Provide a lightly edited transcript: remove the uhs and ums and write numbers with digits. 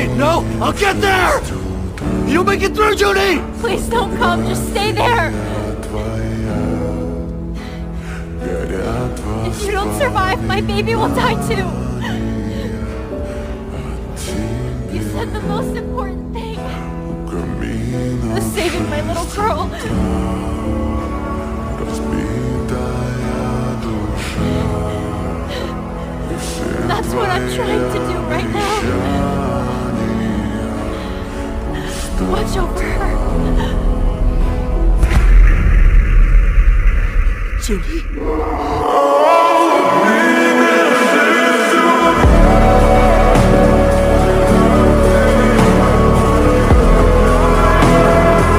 Wait, no! I'll get there! You'll make it through, Judy! Please don't come, just stay there! If you don't survive, my baby will die too! You said the most important thing was saving my little girl. That's what I'm trying to do right now. Watch over her. Judy?